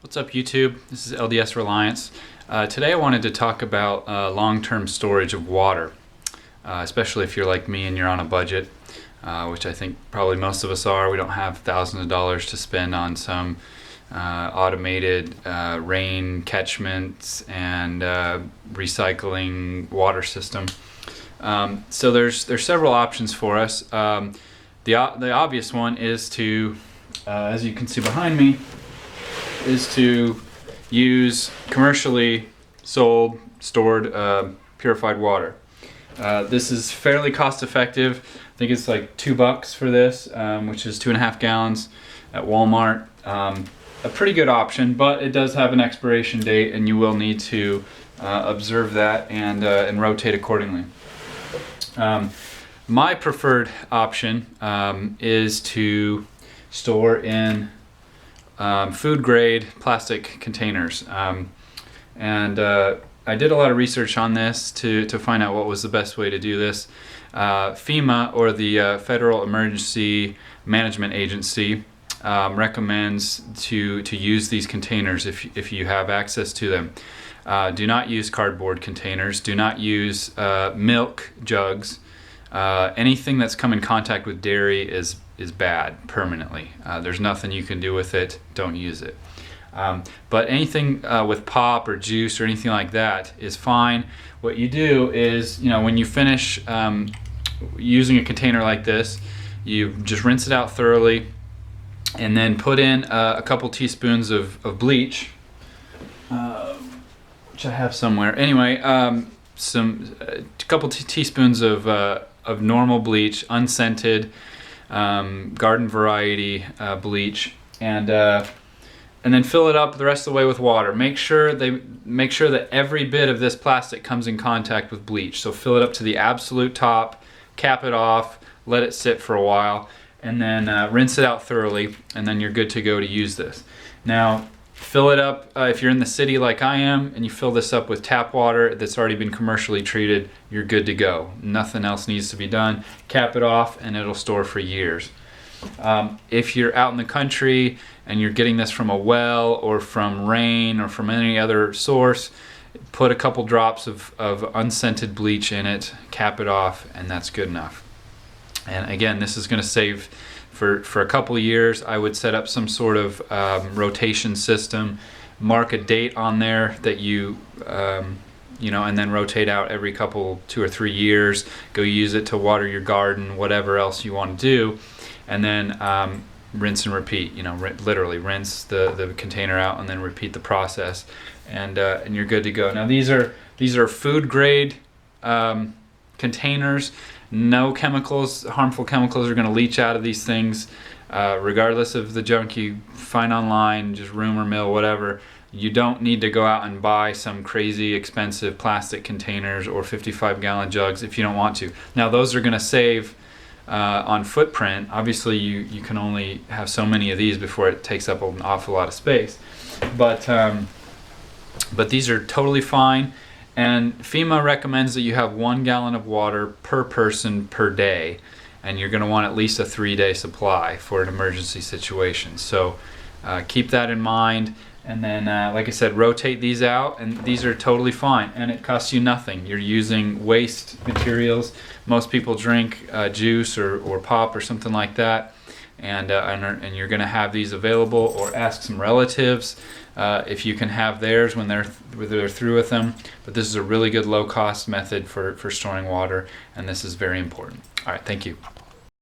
What's up YouTube? This is LDS Reliance. Today I wanted to talk about long-term storage of water, especially if you're like me and you're on a budget, which I think probably most of us are. We don't have thousands of dollars to spend on some automated rain catchments and recycling water system. So there's several options for us. The obvious one is to, as you can see behind me, is to use commercially sold, stored, purified water. This is fairly cost effective. I think it's like $2 for this, which is 2.5 gallons at Walmart. A pretty good option, but it does have an expiration date and you will need to observe that and rotate accordingly. My preferred option is to store in food grade plastic containers, and I did a lot of research on this to find out what was the best way to do this. FEMA, or the Federal Emergency Management Agency, recommends to use these containers if you have access to them. Do not use cardboard containers. Do not use milk jugs. Anything that's come in contact with dairy is bad permanently. There's nothing you can do with it. Don't use it. But anything with pop or juice or anything like that is fine. What you do is, when you finish using a container like this, you just rinse it out thoroughly and then put in a couple teaspoons of bleach, which I have somewhere. Anyway, a couple teaspoons of normal bleach, unscented, garden variety bleach, and then fill it up the rest of the way with water. Make sure that every bit of this plastic comes in contact with bleach. So fill it up to the absolute top, cap it off, let it sit for a while, and then rinse it out thoroughly, and then you're good to go to use this. Now, fill it up, if you're in the city like I am, and you fill this up with tap water that's already been commercially treated, you're good to go. Nothing else needs to be done. Cap it off and it'll store for years. If you're out in the country and you're getting this from a well or from rain or from any other source, put a couple drops of unscented bleach in it, cap it off, and that's good enough. And again, this is going to save for a couple of years. I would set up some sort of rotation system, mark a date on there that you and then rotate out every 2 or 3 years. Go use it to water your garden, whatever else you want to do, and then rinse and repeat. Literally rinse the container out and then repeat the process, and you're good to go. Now these are food grade containers. No chemicals, harmful chemicals, are going to leach out of these things, regardless of the junk you find online, just rumor mill, whatever. You don't need to go out and buy some crazy expensive plastic containers or 55-gallon jugs if you don't want to. Now those are going to save on footprint. Obviously you can only have so many of these before it takes up an awful lot of space. But these are totally fine. And FEMA recommends that you have 1 gallon of water per person per day, and you're going to want at least a 3-day supply for an emergency situation. So keep that in mind, and then like I said, rotate these out, and these are totally fine, and it costs you nothing. You're using waste materials. Most people drink juice or pop or something like that, and you're going to have these available, or ask some relatives if you can have theirs when they're through with them. But this is a really good low-cost method for storing water, and this is very important. All right, thank you.